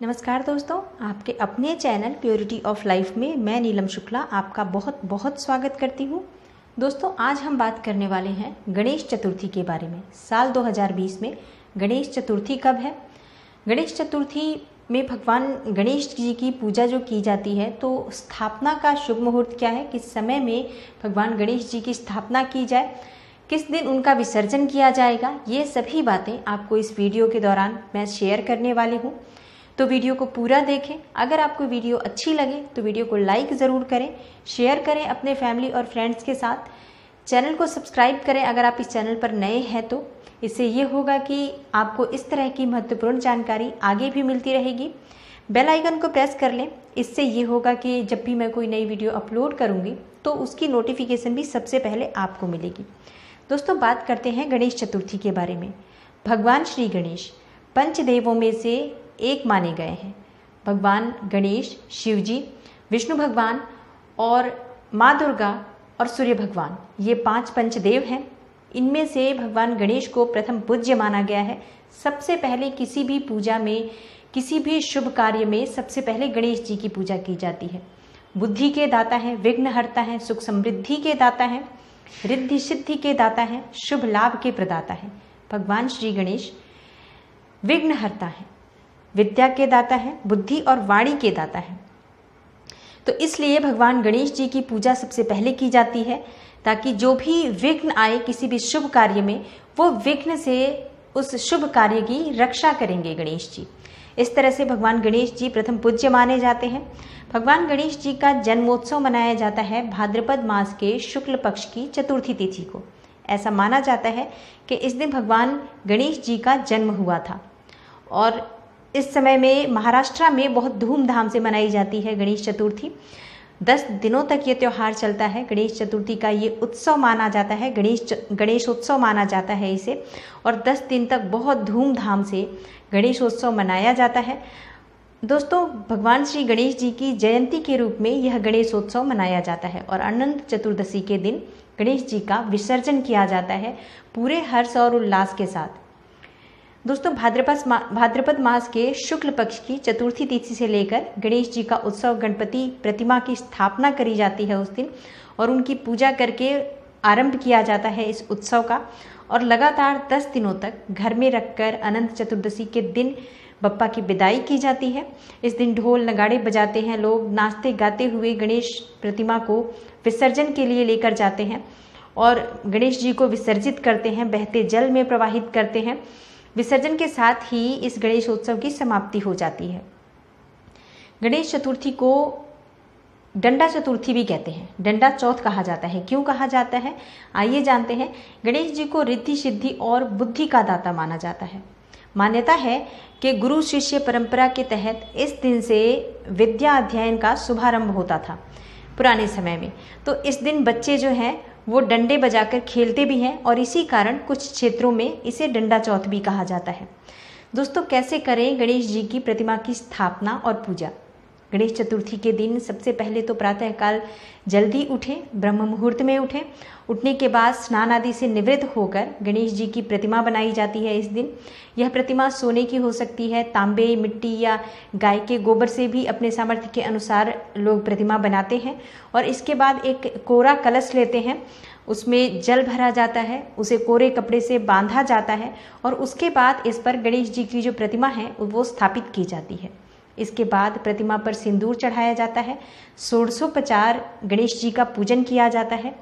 नमस्कार दोस्तों, आपके अपने चैनल प्योरिटी ऑफ लाइफ में मैं नीलम शुक्ला आपका बहुत बहुत स्वागत करती हूँ। दोस्तों, आज हम बात करने वाले हैं गणेश चतुर्थी के बारे में। साल 2020 में गणेश चतुर्थी कब है? गणेश चतुर्थी में भगवान गणेश जी की पूजा जो की जाती है, तो स्थापना का शुभ मुहूर्त क्या है, किस समय में भगवान गणेश जी की स्थापना की जाए, किस दिन उनका विसर्जन किया जाएगा, ये सभी बातें आपको इस वीडियो के दौरान मैं शेयर करने वाली हूँ। तो वीडियो को पूरा देखें। अगर आपको वीडियो अच्छी लगे तो वीडियो को लाइक ज़रूर करें, शेयर करें अपने फैमिली और फ्रेंड्स के साथ। चैनल को सब्सक्राइब करें अगर आप इस चैनल पर नए हैं तो। इससे ये होगा कि आपको इस तरह की महत्वपूर्ण जानकारी आगे भी मिलती रहेगी। बेल आइकन को प्रेस कर लें, इससे ये होगा कि जब भी मैं कोई नई वीडियो अपलोड करूँगी तो उसकी नोटिफिकेशन भी सबसे पहले आपको मिलेगी। दोस्तों, बात करते हैं गणेश चतुर्थी के बारे में। भगवान श्री गणेश पंचदेवों में से एक माने गए हैं। भगवान गणेश, शिव जी, विष्णु भगवान और माँ दुर्गा और सूर्य भगवान, ये 5 पंचदेव हैं। इनमें से भगवान गणेश को प्रथम पूज्य माना गया है। सबसे पहले किसी भी पूजा में, किसी भी शुभ कार्य में सबसे पहले गणेश जी की पूजा की जाती है। बुद्धि के दाता हैं, विघ्नहर्ता हैं, सुख समृद्धि के दाता हैं, रिद्धि सिद्धि के दाता हैं, शुभ लाभ के प्रदाता हैं। भगवान श्री गणेश विघ्नहर्ता हैं, विद्या के दाता है, बुद्धि और वाणी के दाता है। तो इसलिए भगवान गणेश जी की पूजा सबसे पहले की जाती है, ताकि जो भी विघ्न आए किसी भी शुभ कार्य में, वो विघ्न से उस शुभ कार्य की रक्षा करेंगे गणेश जी। इस तरह से भगवान गणेश जी प्रथम पूज्य माने जाते हैं। भगवान गणेश जी का जन्मोत्सव मनाया जाता है भाद्रपद मास के शुक्ल पक्ष की चतुर्थी तिथि को। ऐसा माना जाता है कि इस दिन भगवान गणेश जी का जन्म हुआ था। और इस समय में महाराष्ट्र में बहुत धूमधाम से मनाई जाती है गणेश चतुर्थी। 10 दिनों तक ये त्यौहार चलता है। गणेश चतुर्थी का ये उत्सव माना जाता है, गणेशोत्सव माना जाता है इसे। और 10 दिन तक बहुत धूमधाम से गणेशोत्सव मनाया जाता है। दोस्तों, भगवान श्री गणेश जी की जयंती के रूप में यह गणेशोत्सव मनाया जाता है। और अनंत चतुर्दशी के दिन गणेश जी का विसर्जन किया जाता है पूरे हर्ष और उल्लास के साथ। दोस्तों, भाद्रपद मास के शुक्ल पक्ष की चतुर्थी तिथि से लेकर गणेश जी का उत्सव, गणपति प्रतिमा की स्थापना करी जाती है उस दिन, और उनकी पूजा करके आरंभ किया जाता है इस उत्सव का। और लगातार 10 दिनों तक घर में रखकर अनंत चतुर्दशी के दिन बप्पा की विदाई की जाती है। इस दिन ढोल नगाड़े बजाते हैं लोग, नाचते गाते हुए गणेश प्रतिमा को विसर्जन के लिए लेकर जाते हैं और गणेश जी को विसर्जित करते हैं, बहते जल में प्रवाहित करते हैं। विसर्जन के साथ ही इस गणेशोत्सव की समाप्ति हो जाती है। गणेश चतुर्थी को डंडा चतुर्थी भी कहते हैं, डंडा चौथ कहा जाता है। क्यों कहा जाता है, आइए जानते हैं। गणेश जी को रिद्धि सिद्धि और बुद्धि का दाता माना जाता है। मान्यता है कि गुरु शिष्य परंपरा के तहत इस दिन से विद्या अध्ययन का शुभारंभ होता था पुराने समय में। तो इस दिन बच्चे जो हैं वो डंडे बजाकर खेलते भी हैं, और इसी कारण कुछ क्षेत्रों में इसे डंडा चौथ भी कहा जाता है। दोस्तों, कैसे करें गणेश जी की प्रतिमा की स्थापना और पूजा? गणेश चतुर्थी के दिन सबसे पहले तो प्रातःकाल जल्दी उठें, ब्रह्म मुहूर्त में उठें। उठने के बाद स्नान आदि से निवृत्त होकर गणेश जी की प्रतिमा बनाई जाती है इस दिन। यह प्रतिमा सोने की हो सकती है, तांबे, मिट्टी या गाय के गोबर से भी अपने सामर्थ्य के अनुसार लोग प्रतिमा बनाते हैं। और इसके बाद एक कोरा कलश लेते हैं, उसमें जल भरा जाता है, उसे कोरे कपड़े से बांधा जाता है और उसके बाद इस पर गणेश जी की जो प्रतिमा है वो स्थापित की जाती है। इसके बाद प्रतिमा पर सिंदूर चढ़ाया जाता है, षोडशोपचार गणेश जी का पूजन किया जाता है।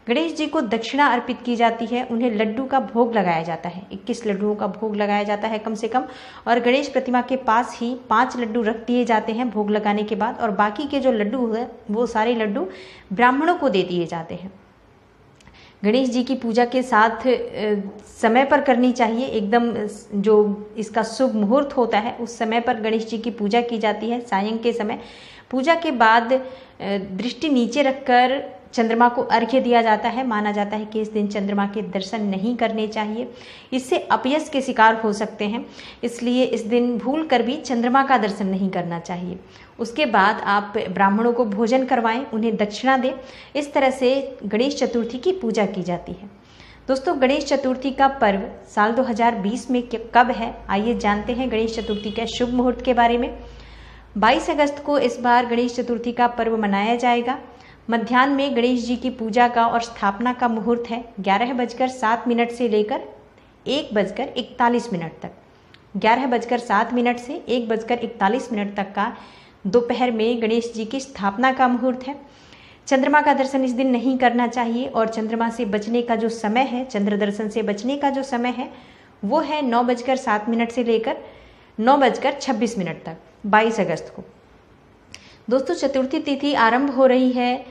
गणेश जी को दक्षिणा अर्पित की जाती है, उन्हें लड्डू का भोग लगाया जाता है। 21 लड्डुओं का भोग लगाया जाता है कम से कम। और गणेश प्रतिमा के पास ही 5 लड्डू रख दिए जाते हैं भोग लगाने के बाद, और बाकी के जो लड्डू है वो सारे लड्डू ब्राह्मणों को दे दिए जाते हैं। गणेश जी की पूजा के साथ समय पर करनी चाहिए, एकदम जो इसका शुभ मुहूर्त होता है उस समय पर गणेश जी की पूजा की जाती है, सायं के समय। पूजा के बाद दृष्टि नीचे रखकर चंद्रमा को अर्घ्य दिया जाता है। माना जाता है कि इस दिन चंद्रमा के दर्शन नहीं करने चाहिए, इससे अपयश के शिकार हो सकते हैं, इसलिए इस दिन भूल कर भी चंद्रमा का दर्शन नहीं करना चाहिए। उसके बाद आप ब्राह्मणों को भोजन करवाएं, उन्हें दक्षिणा दें। इस तरह से गणेश चतुर्थी की पूजा की जाती है। दोस्तों, गणेश चतुर्थी का पर्व साल 2020 में कब है, आइए जानते हैं गणेश चतुर्थी के शुभ मुहूर्त के बारे में। 22 अगस्त को इस बार गणेश चतुर्थी का पर्व मनाया जाएगा। मध्याह्न में गणेश जी की पूजा का और स्थापना का मुहूर्त है 11:07 से लेकर 1:41 तक। 11:07 से 1:41 तक का दोपहर में गणेश जी की स्थापना का मुहूर्त है। चंद्रमा का दर्शन इस दिन नहीं करना चाहिए और चंद्रमा से बचने का जो समय है, चंद्र दर्शन से बचने का जो समय है वो है 9:07 से लेकर 9:26 तक 22 अगस्त को। दोस्तों, चतुर्थी तिथि आरंभ हो रही है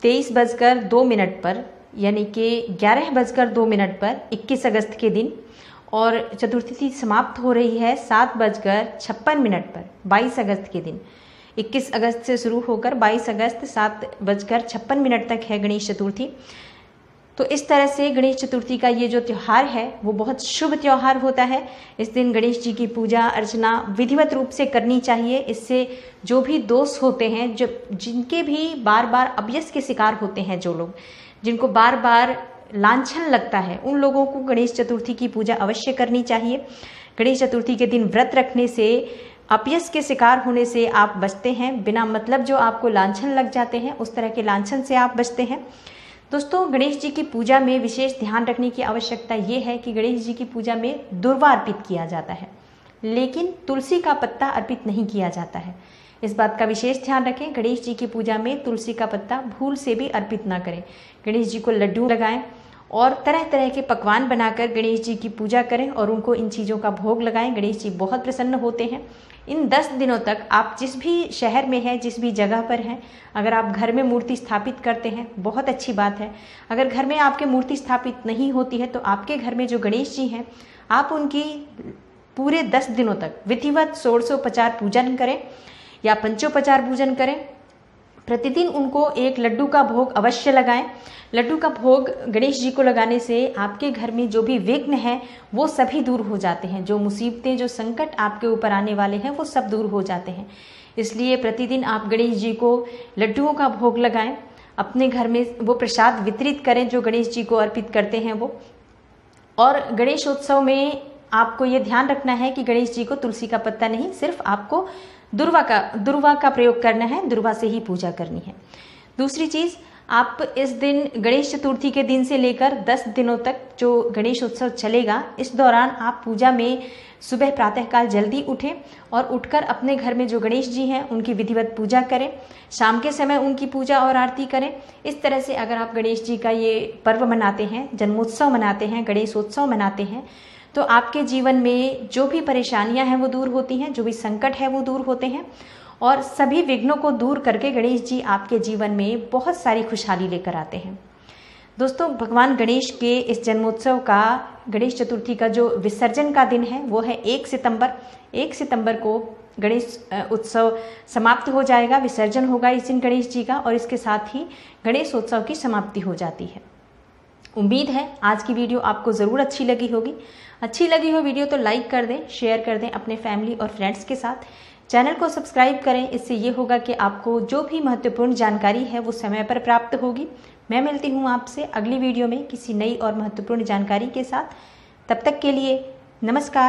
23:02 पर, यानी कि 11:02 पर 21 अगस्त के दिन, और चतुर्थी तिथि समाप्त हो रही है 7:56 पर 22 अगस्त के दिन। 21 अगस्त से शुरू होकर 22 अगस्त 7:56 तक है गणेश चतुर्थी। तो इस तरह से गणेश चतुर्थी का ये जो त्यौहार है वो बहुत शुभ त्यौहार होता है। इस दिन गणेश जी की पूजा अर्चना विधिवत रूप से करनी चाहिए। इससे जो भी दोष होते हैं, जो जिनके भी बार बार अपयश के शिकार होते हैं, जो लोग जिनको बार बार लांछन लगता है, उन लोगों को गणेश चतुर्थी की पूजा अवश्य करनी चाहिए। गणेश चतुर्थी के दिन व्रत रखने से, अपयश के शिकार होने से आप बचते हैं। बिना मतलब जो आपको लांछन लग जाते हैं, उस तरह के लांछन से आप बचते हैं। दोस्तों, गणेश जी की पूजा में विशेष ध्यान रखने की आवश्यकता ये है कि गणेश जी की पूजा में दुर्वा अर्पित किया जाता है, लेकिन तुलसी का पत्ता अर्पित नहीं किया जाता है। इस बात का विशेष ध्यान रखें। गणेश जी की पूजा में तुलसी का पत्ता भूल से भी अर्पित ना करें। गणेश जी को लड्डू लगाएं और तरह तरह के पकवान बनाकर गणेश जी की पूजा करें और उनको इन चीज़ों का भोग लगाएं। गणेश जी बहुत प्रसन्न होते हैं। इन 10 दिनों तक आप जिस भी शहर में हैं, जिस भी जगह पर हैं, अगर आप घर में मूर्ति स्थापित करते हैं, बहुत अच्छी बात है। अगर घर में आपके मूर्ति स्थापित नहीं होती है तो आपके घर में जो गणेश जी हैं, आप उनकी पूरे 10 दिनों तक विधिवत षोडशोपचार पूजन करें या पंचोपचार पूजन करें। प्रतिदिन उनको एक लड्डू का भोग अवश्य लगाएं। लड्डू का भोग गणेश जी को लगाने से आपके घर में जो भी विघ्न हैं वो सभी दूर हो जाते हैं। जो मुसीबतें, जो संकट आपके ऊपर आने वाले हैं वो सब दूर हो जाते हैं। इसलिए प्रतिदिन आप गणेश जी को लड्डुओं का भोग लगाएं। अपने घर में वो प्रसाद वितरित करें जो गणेश जी को अर्पित करते हैं वो। और गणेशोत्सव में आपको ये ध्यान रखना है कि गणेश जी को तुलसी का पत्ता नहीं, सिर्फ आपको दुर्वा का प्रयोग करना है। दुर्वा से ही पूजा करनी है। दूसरी चीज़, आप इस दिन गणेश चतुर्थी के दिन से लेकर 10 दिनों तक जो गणेश उत्सव चलेगा, इस दौरान आप पूजा में सुबह प्रातःकाल जल्दी उठें और उठकर अपने घर में जो गणेश जी हैं उनकी विधिवत पूजा करें। शाम के समय उनकी पूजा और आरती करें। इस तरह से अगर आप गणेश जी का ये पर्व मनाते हैं, जन्मोत्सव मनाते हैं, गणेशोत्सव मनाते हैं, तो आपके जीवन में जो भी परेशानियां हैं वो दूर होती हैं, जो भी संकट है वो दूर होते हैं और सभी विघ्नों को दूर करके गणेश जी आपके जीवन में बहुत सारी खुशहाली लेकर आते हैं। दोस्तों, भगवान गणेश के इस जन्मोत्सव का, गणेश चतुर्थी का जो विसर्जन का दिन है वो है 1 सितंबर। 1 सितंबर को गणेश उत्सव समाप्त हो जाएगा, विसर्जन होगा इस दिन गणेश जी का, और इसके साथ ही गणेश उत्सव की समाप्ति हो जाती है। उम्मीद है आज की वीडियो आपको ज़रूर अच्छी लगी होगी। अच्छी लगी हो वीडियो तो लाइक कर दें, शेयर कर दें अपने फैमिली और फ्रेंड्स के साथ। चैनल को सब्सक्राइब करें, इससे ये होगा कि आपको जो भी महत्वपूर्ण जानकारी है वो समय पर प्राप्त होगी। मैं मिलती हूँ आपसे अगली वीडियो में किसी नई और महत्वपूर्ण जानकारी के साथ। तब तक के लिए नमस्कार।